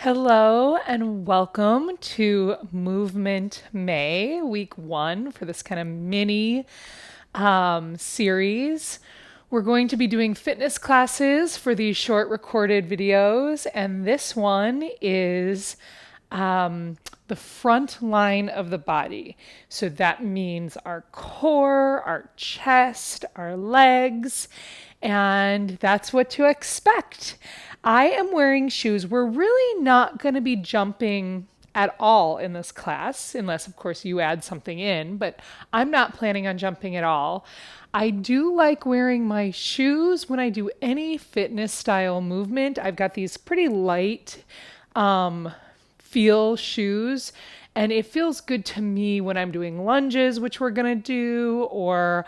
Hello and welcome to Movement May, week one for this kind of mini series. We're going to be doing fitness classes for these short recorded videos, and this one is the front line of the body. So that means our core, our chest, our legs, and that's what to expect. I am wearing shoes. We're really not going to be jumping at all in this class, unless, of course, you add something in, but I'm not planning on jumping at all. I do like wearing my shoes when I do any fitness style movement. I've got these pretty light feel shoes, and it feels good to me when I'm doing lunges, which we're going to do, or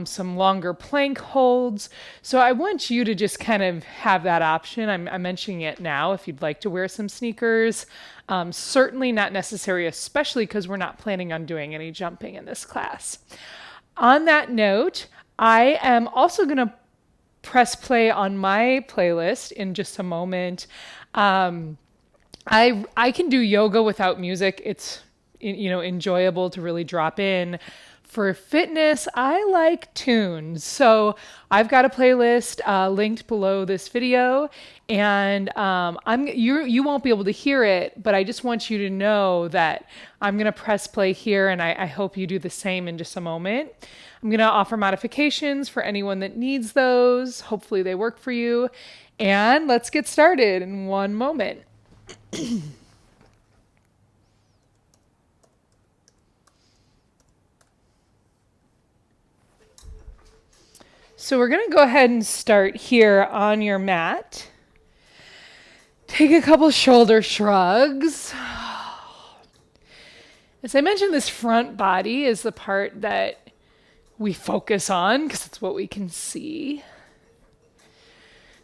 some longer plank holds. So I want you to just kind of have that option. I'm mentioning it now if you'd like to wear some sneakers. Certainly not necessary, especially because we're not planning on doing any jumping in this class. On that note, I am also going to press play on my playlist in just a moment. I can do yoga without music. It's enjoyable to really drop in. For fitness, I like tunes. So I've got a playlist linked below this video, and you won't be able to hear it, but I just want you to know that I'm going to press play here, and I hope you do the same in just a moment. I'm going to offer modifications for anyone that needs those. Hopefully they work for you. And let's get started in one moment. So we're going to go ahead and start here on your mat. Take a couple shoulder shrugs. As I mentioned, this front body is the part that we focus on because it's what we can see.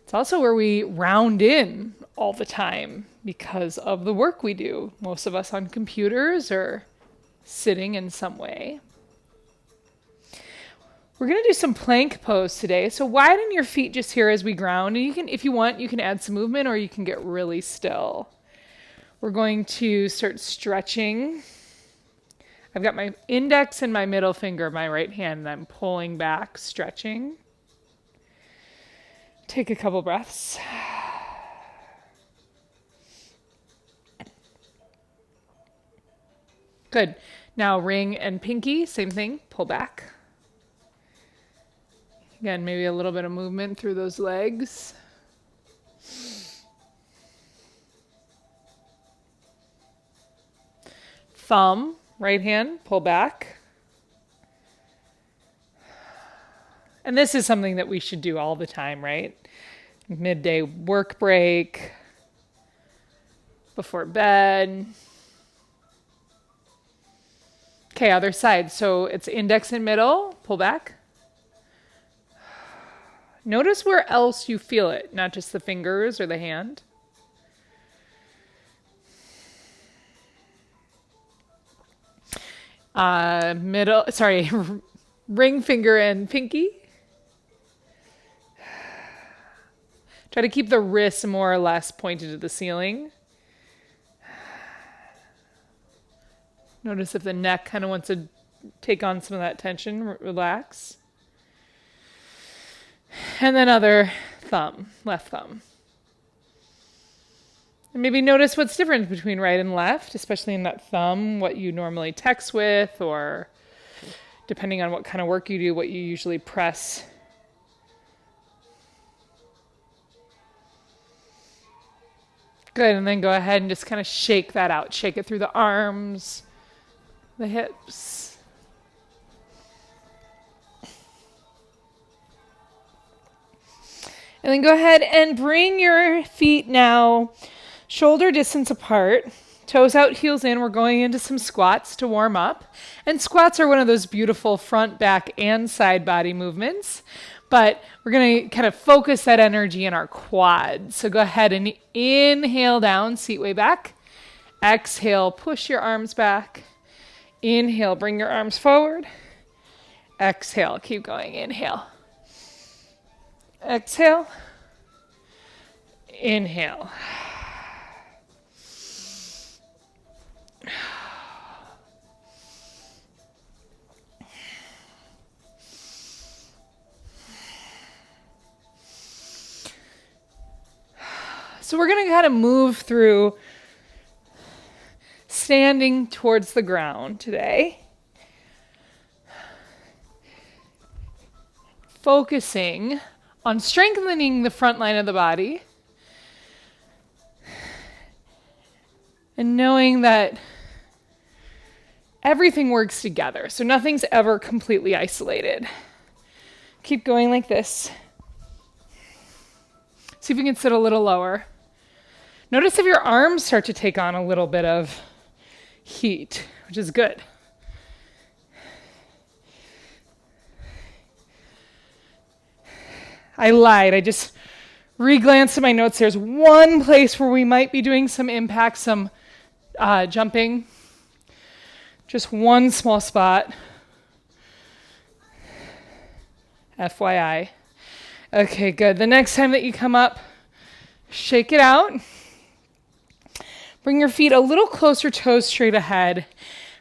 It's also where we round in all the time because of the work we do. Most of us on computers or sitting in some way. We're going to do some plank pose today. So widen your feet just here as we ground. And you can, if you want, you can add some movement or you can get really still. We're going to start stretching. I've got my index and my middle finger of my right hand, and I'm pulling back, stretching. Take a couple breaths. Good. Now ring and pinky, same thing, pull back. Again, maybe a little bit of movement through those legs. Thumb, right hand, pull back. And this is something that we should do all the time, right? Midday work break, before bed. Okay, other side. So it's index and middle, pull back. Notice where else you feel it, not just the fingers or the hand. Ring finger and pinky. Try to keep the wrists more or less pointed to the ceiling. Notice if the neck kind of wants to take on some of that tension, relax. And then other thumb, left thumb. And maybe notice what's different between right and left, especially in that thumb, what you normally text with, or depending on what kind of work you do, what you usually press. Good, and then go ahead and just kind of shake that out. Shake it through the arms, the hips. And then go ahead and bring your feet now shoulder distance apart, toes out, heels in. We're going into some squats to warm up. And squats are one of those beautiful front, back, and side body movements. But we're going to kind of focus that energy in our quads. So go ahead and inhale down, seat way back. Exhale, push your arms back. Inhale, bring your arms forward. Exhale, keep going. Inhale. Exhale. Inhale. So we're going to kind of move through standing towards the ground today. Focusing on strengthening the front line of the body and knowing that everything works together, so nothing's ever completely isolated. Keep going like this. See if you can sit a little lower. Notice if your arms start to take on a little bit of heat, which is good. I lied. I just re-glanced at my notes. There's one place where we might be doing some impact, some jumping. Just one small spot. FYI. Okay, good. The next time that you come up, shake it out. Bring your feet a little closer, toes straight ahead.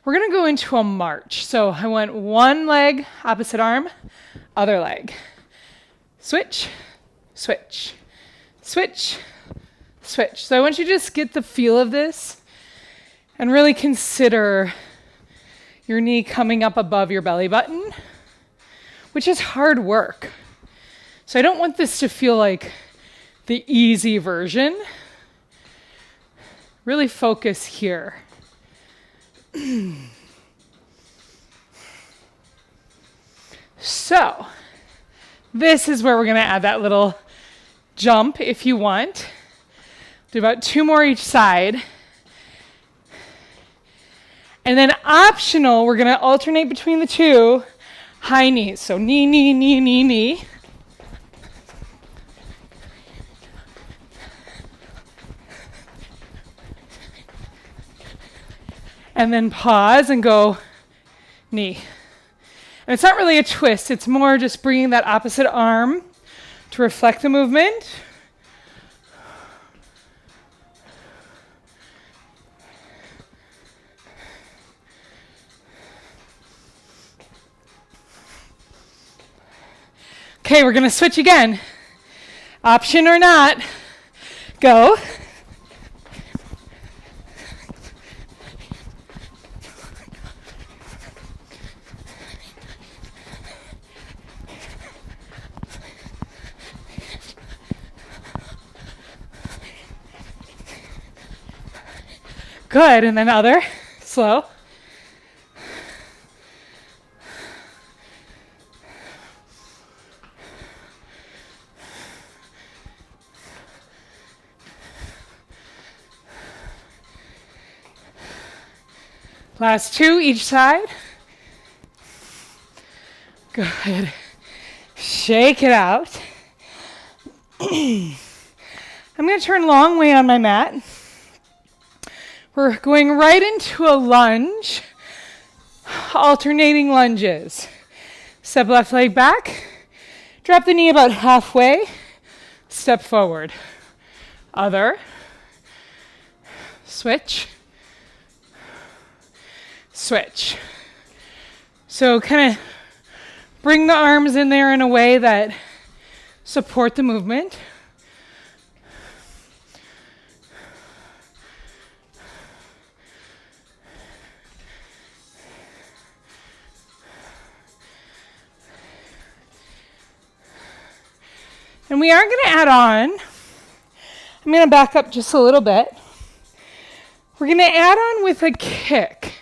We're going to go into a march. So I went one leg, opposite arm, other leg. Switch, switch, switch, switch. So I want you to just get the feel of this and really consider your knee coming up above your belly button, which is hard work. So I don't want this to feel like the easy version. Really focus here. So, this is where we're going to add that little jump if you want. Do about 2 more each side. And then optional, we're going to alternate between the two high knees. So knee, knee, knee, knee, knee. And then pause and go knee. And it's not really a twist. It's more just bringing that opposite arm to reflect the movement. Okay, we're going to switch again. Option or not. Go. Good, and then other, slow. Last 2 each side. Good. Shake it out. I'm going to turn long way on my mat. We're going right into a lunge, alternating lunges. Step left leg back, drop the knee about halfway, step forward. Other, switch, switch. So kind of bring the arms in there in a way that support the movement. And we are going to add on, I'm going to back up just a little bit. We're going to add on with a kick.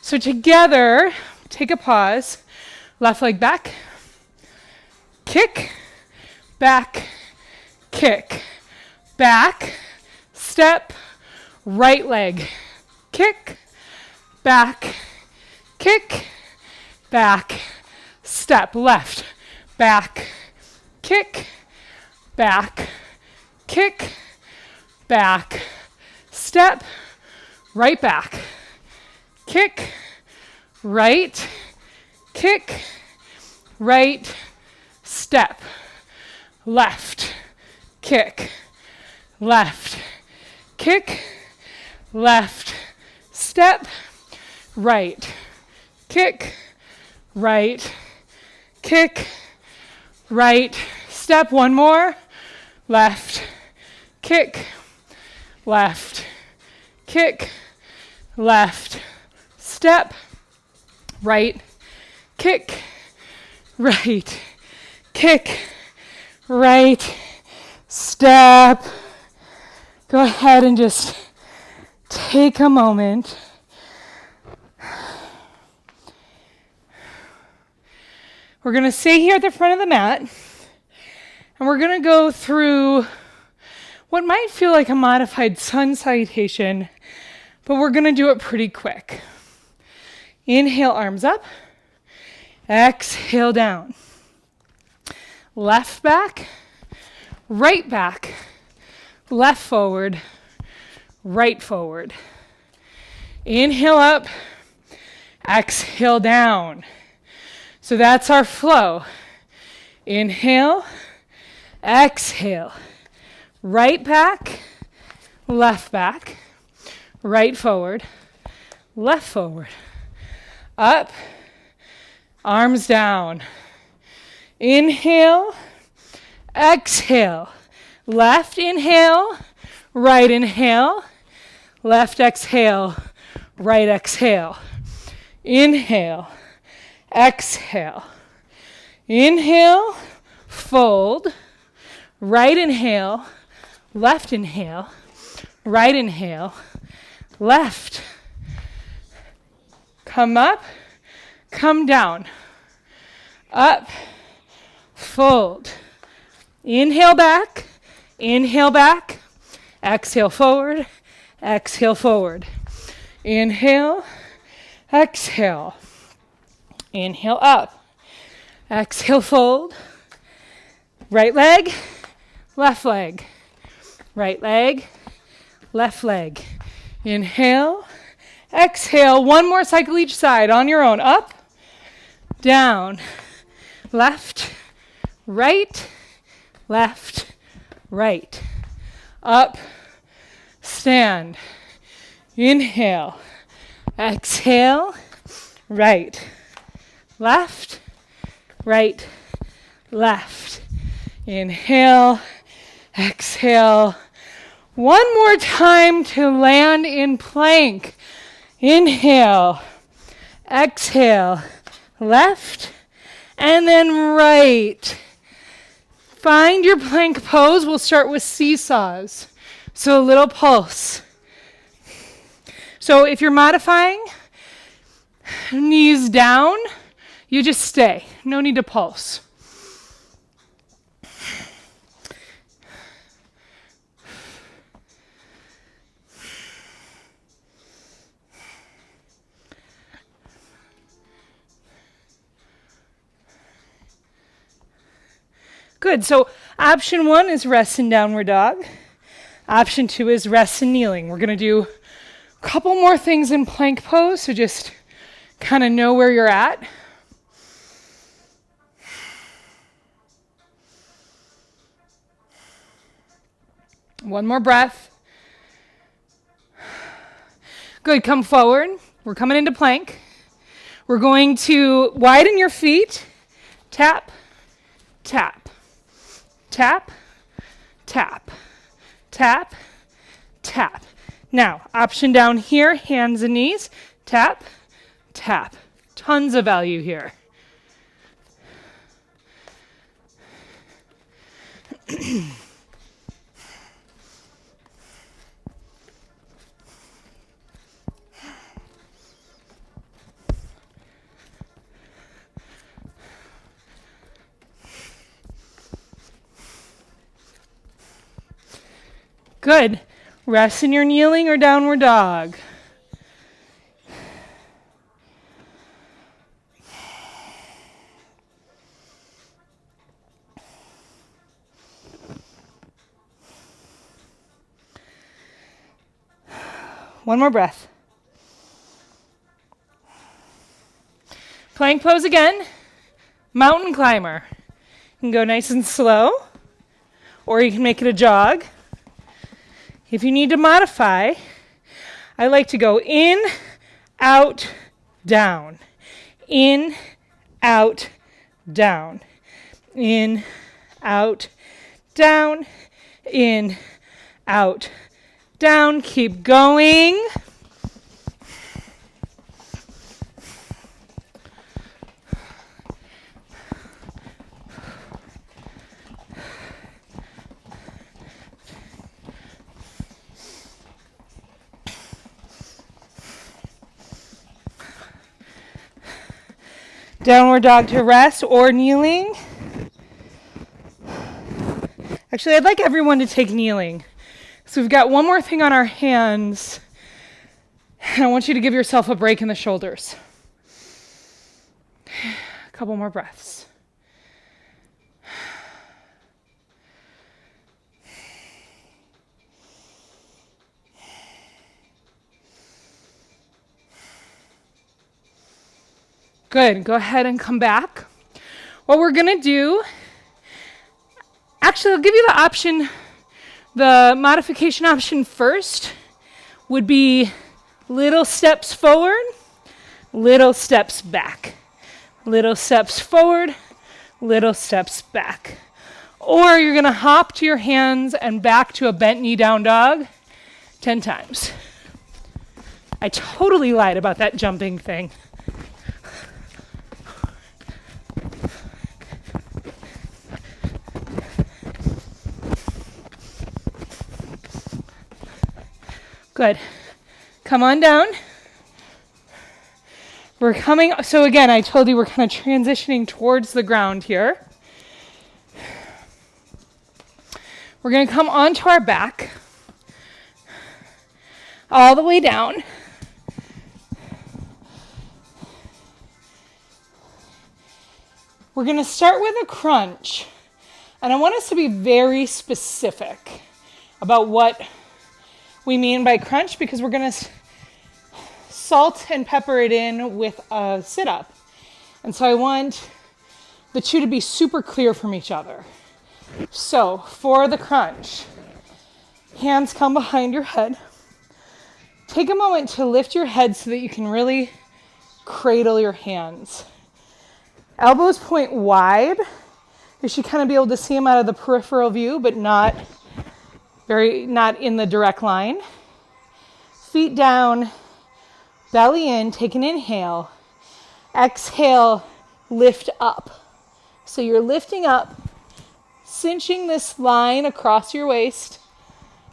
So together, take a pause, left leg back, kick, back, kick, back, step, right leg, kick, back, kick, back, step, left, back, kick, back, kick, back, step, right back, kick, right, kick, right, step, left, kick, left, kick, left, step, right, kick, right, kick, right, step, one more, left, kick, left, kick, left, step, right, kick, right, kick, right, step. Go ahead and just take a moment. We're going to stay here at the front of the mat, and we're going to go through what might feel like a modified sun salutation, but we're going to do it pretty quick. Inhale, arms up. Exhale, down. Left back, right back, left forward, right forward. Inhale up, exhale down. So that's our flow. Inhale, exhale. Right back, right forward, left forward. Up, arms down. Inhale, exhale. Left inhale, right inhale. Left exhale, right exhale. Inhale, exhale. Inhale, fold. Right inhale, left inhale, right inhale, left. Come up, come down. Up, fold. Inhale back, exhale forward, exhale forward. Inhale, exhale. Inhale up, exhale fold. Right leg, left leg. Right leg, left leg. Inhale, exhale. One more cycle each side on your own. Up, down, left, right, left, right. Up, stand. Inhale, exhale, right, left, right, left. Inhale, exhale. One more time to land in plank. Inhale, exhale, left, and then right. Find your plank pose. We'll start with seesaws. So a little pulse. So if you're modifying, knees down, you just stay. No need to pulse. Good, so option 1 is rest in downward dog. Option 2 is rest in kneeling. We're going to do a couple more things in plank pose, so just kind of know where you're at. One more breath. Good, come forward. We're coming into plank. We're going to widen your feet. Tap, tap. Tap, tap, tap, tap. Now, option down here, hands and knees. Tap, tap. Tons of value here. Good. Rest in your kneeling or downward dog. One more breath. Plank pose again. Mountain climber. You can go nice and slow, or you can make it a jog. If you need to modify, I like to go in, out, down. In, out, down. In, out, down. In, out, down, keep going. Downward dog to rest or kneeling. Actually, I'd like everyone to take kneeling. So we've got one more thing on our hands. And I want you to give yourself a break in the shoulders. A couple more breaths. Good. Go ahead and come back. What we're going to do, actually, I'll give you the option. The modification option first would be little steps forward, little steps back, little steps forward, little steps back. Or you're going to hop to your hands and back to a bent knee down dog 10 times. I totally lied about that jumping thing. Good. Come on down. We're coming, so again, I told you we're kind of transitioning towards the ground here. We're going to come onto our back, all the way down. We're going to start with a crunch, and I want us to be very specific about what we mean by crunch, because we're going to salt and pepper it in with a sit-up. And so I want the two to be super clear from each other. So for the crunch, hands come behind your head. Take a moment to lift your head so that you can really cradle your hands. Elbows point wide. You should kind of be able to see them out of the peripheral view, but not in the direct line. Feet down, belly in, take an inhale. Exhale, lift up. So you're lifting up, cinching this line across your waist,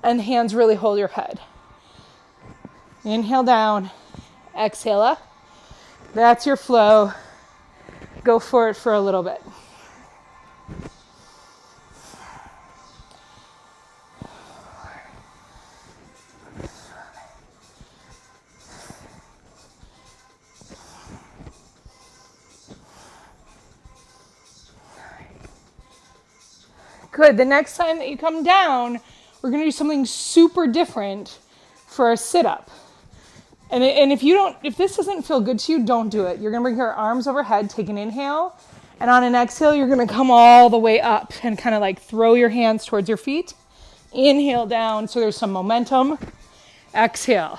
and hands really hold your head. Inhale down, exhale up. That's your flow. Go for it for a little bit. Good. The next time that you come down, we're going to do something super different for our sit-up. And if this doesn't feel good to you, don't do it. You're going to bring your arms overhead, take an inhale, and on an exhale, you're going to come all the way up and kind of like throw your hands towards your feet. Inhale down so there's some momentum. Exhale.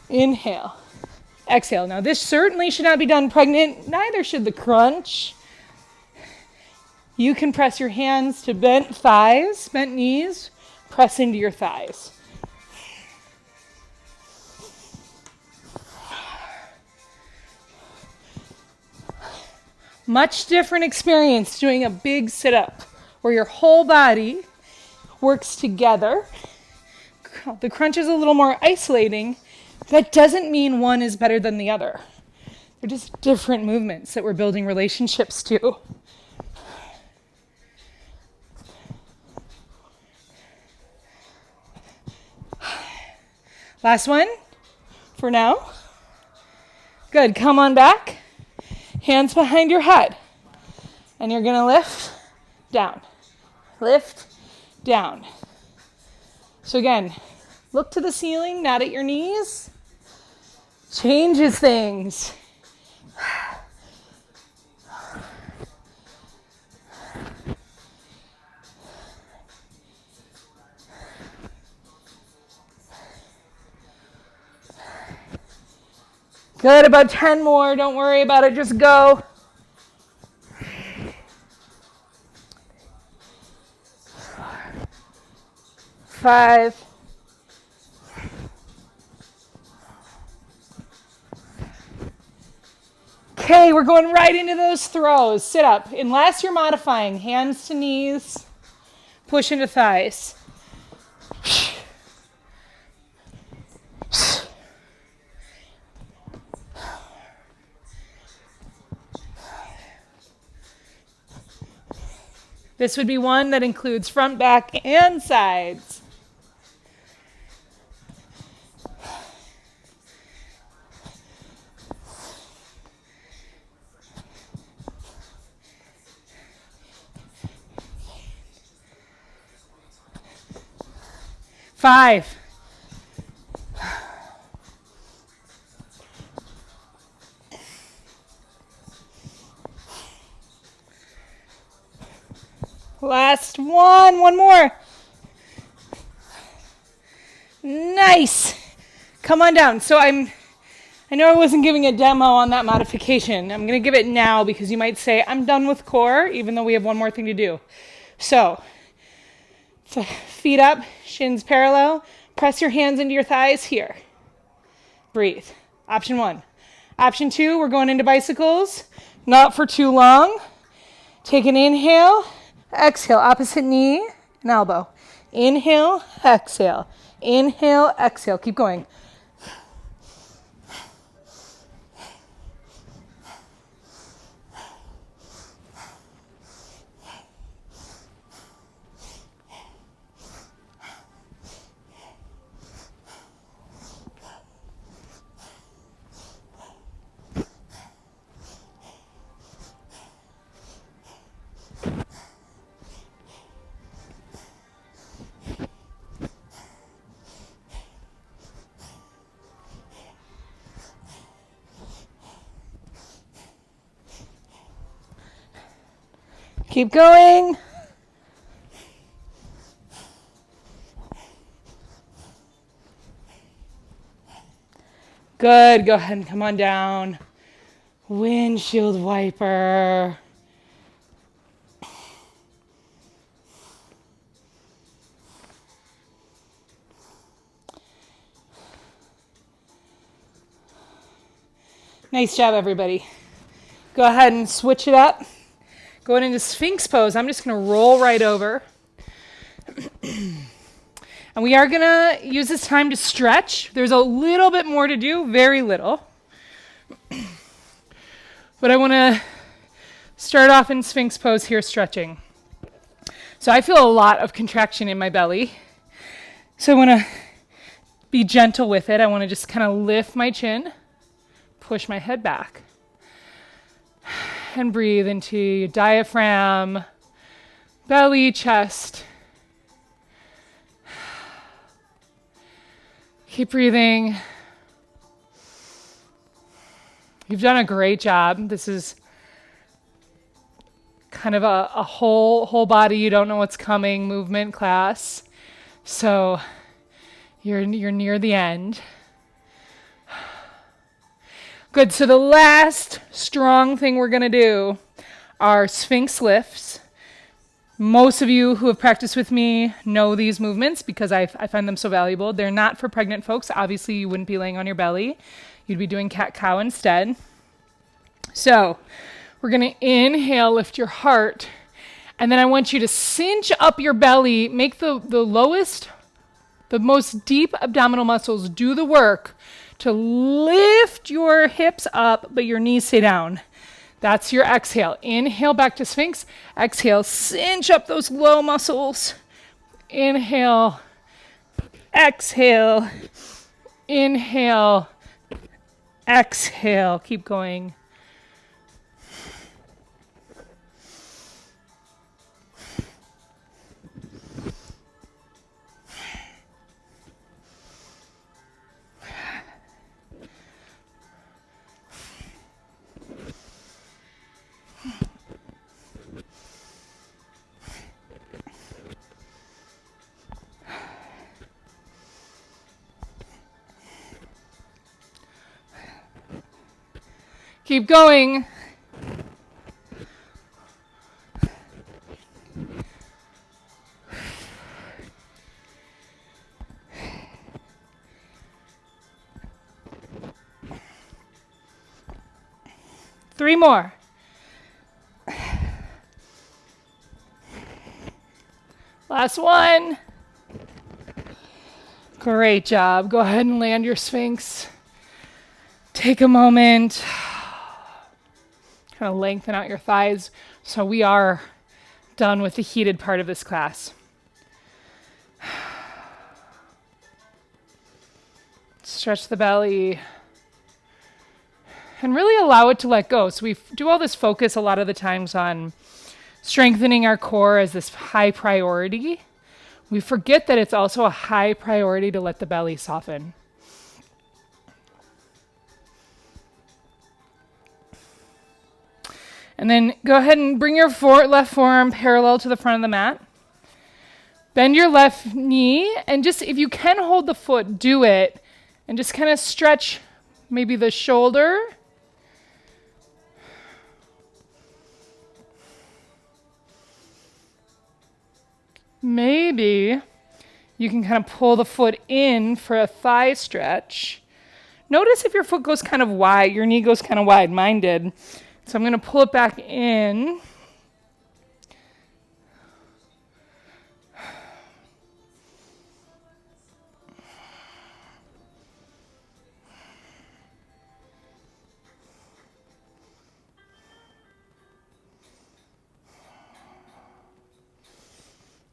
Inhale. Exhale. Now this certainly should not be done pregnant. Neither should the crunch. You can press your hands to bent thighs, bent knees, press into your thighs. Much different experience doing a big sit-up where your whole body works together. The crunch is a little more isolating. That doesn't mean one is better than the other. They're just different movements that we're building relationships to. Last one for now. Good. Come on back. Hands behind your head. And you're going to lift, down. Lift, down. So again, look to the ceiling, not at your knees. Changes things. Good, about 10 more. Don't worry about it, just go. 5, Okay, we're going right into those throws. Sit up. Unless you're modifying, hands to knees, push into thighs. This would be one that includes front, back, and sides. Five. Last one more. Nice. Come on down. So I know I wasn't giving a demo on that modification. I'm going to give it now because you might say, I'm done with core, even though we have one more thing to do. So, feet up, shins parallel. Press your hands into your thighs here. Breathe. Option 1. Option 2, we're going into bicycles. Not for too long. Take an inhale. Exhale, opposite knee and elbow. Inhale, exhale. Inhale, exhale. Keep going. Keep going. Good. Go ahead and come on down. Windshield wiper. Nice job, everybody. Go ahead and switch it up. Going into Sphinx pose, I'm just going to roll right over. And we are going to use this time to stretch. There's a little bit more to do, very little. But I want to start off in Sphinx pose here, stretching. So I feel a lot of contraction in my belly. So I want to be gentle with it. I want to just kind of lift my chin, push my head back. And breathe into your diaphragm, belly, chest. Keep breathing. You've done a great job. This is kind of a whole body, you don't know what's coming movement class. So you're near the end. Good, so the last strong thing we're going to do are Sphinx lifts. Most of you who have practiced with me know these movements because I find them so valuable. They're not for pregnant folks. Obviously, you wouldn't be laying on your belly. You'd be doing cat-cow instead. So we're going to inhale, lift your heart, and then I want you to cinch up your belly, make the lowest, the most deep abdominal muscles do the work to lift your hips up, but your knees stay down. That's your exhale. Inhale back to Sphinx. Exhale, cinch up those low muscles. Inhale, exhale, inhale, exhale. Keep going. Keep going. 3 more. Last one. Great job. Go ahead and land your Sphinx. Take a moment. Kind of lengthen out your thighs. So we are done with the heated part of this class. Stretch the belly. And really allow it to let go. So we do all this focus a lot of the times on strengthening our core as this high priority. We forget that it's also a high priority to let the belly soften. And then go ahead and bring your left forearm parallel to the front of the mat. Bend your left knee, and just if you can hold the foot, do it. And just kind of stretch maybe the shoulder. Maybe you can kind of pull the foot in for a thigh stretch. Notice if your foot goes kind of wide, your knee goes kind of wide. Mine did. So I'm going to pull it back in.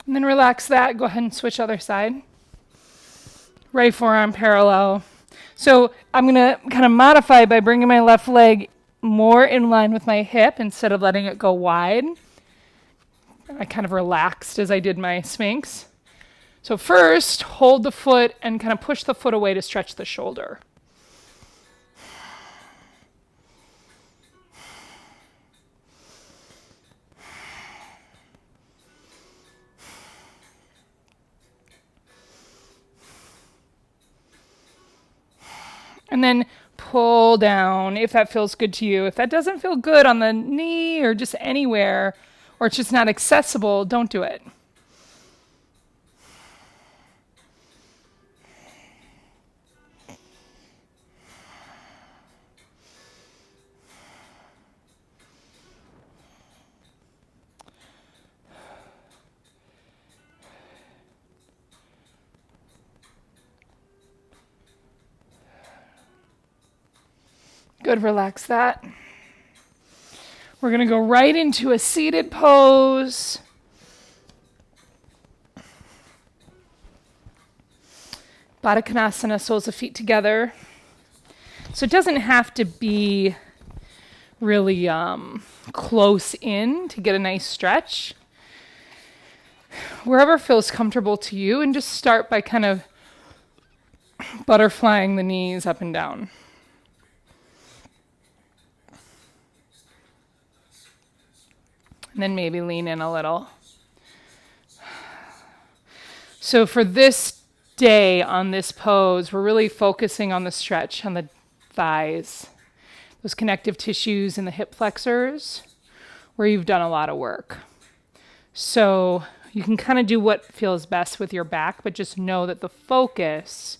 And then relax that. Go ahead and switch other side. Right forearm parallel. So I'm going to kind of modify by bringing my left leg more in line with my hip instead of letting it go wide. I kind of relaxed as I did my Sphinx. So first, hold the foot and kind of push the foot away to stretch the shoulder. And then pull down if that feels good to you. If that doesn't feel good on the knee or just anywhere, or it's just not accessible, don't do it. Good, relax that. We're going to go right into a seated pose. Baddha Konasana, soles of feet together. So it doesn't have to be really close in to get a nice stretch. Wherever feels comfortable to you, and just start by kind of butterflying the knees up and down. And then maybe lean in a little. So for this day on this pose, we're really focusing on the stretch on the thighs, those connective tissues in the hip flexors, where you've done a lot of work. So you can kind of do what feels best with your back, but just know that the focus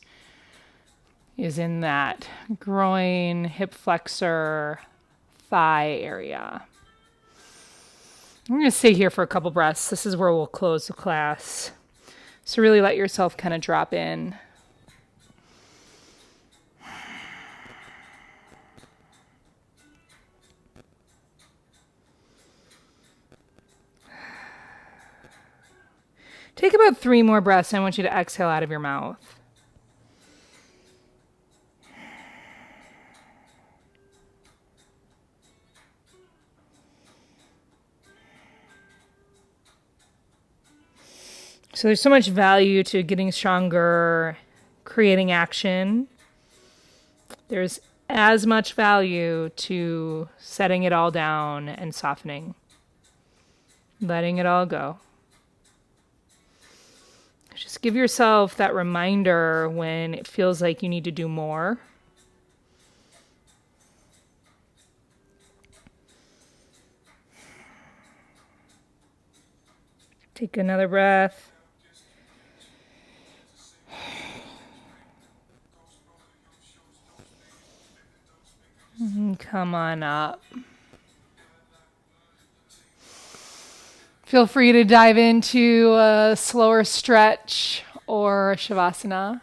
is in that groin, hip flexor, thigh area. I'm going to stay here for a couple breaths. This is where we'll close the class. So really let yourself kind of drop in. Take about 3 more breaths. I want you to exhale out of your mouth. So there's so much value to getting stronger, creating action. There's as much value to setting it all down and softening, letting it all go. Just give yourself that reminder when it feels like you need to do more. Take another breath. Come on up. Feel free to dive into a slower stretch or a shavasana.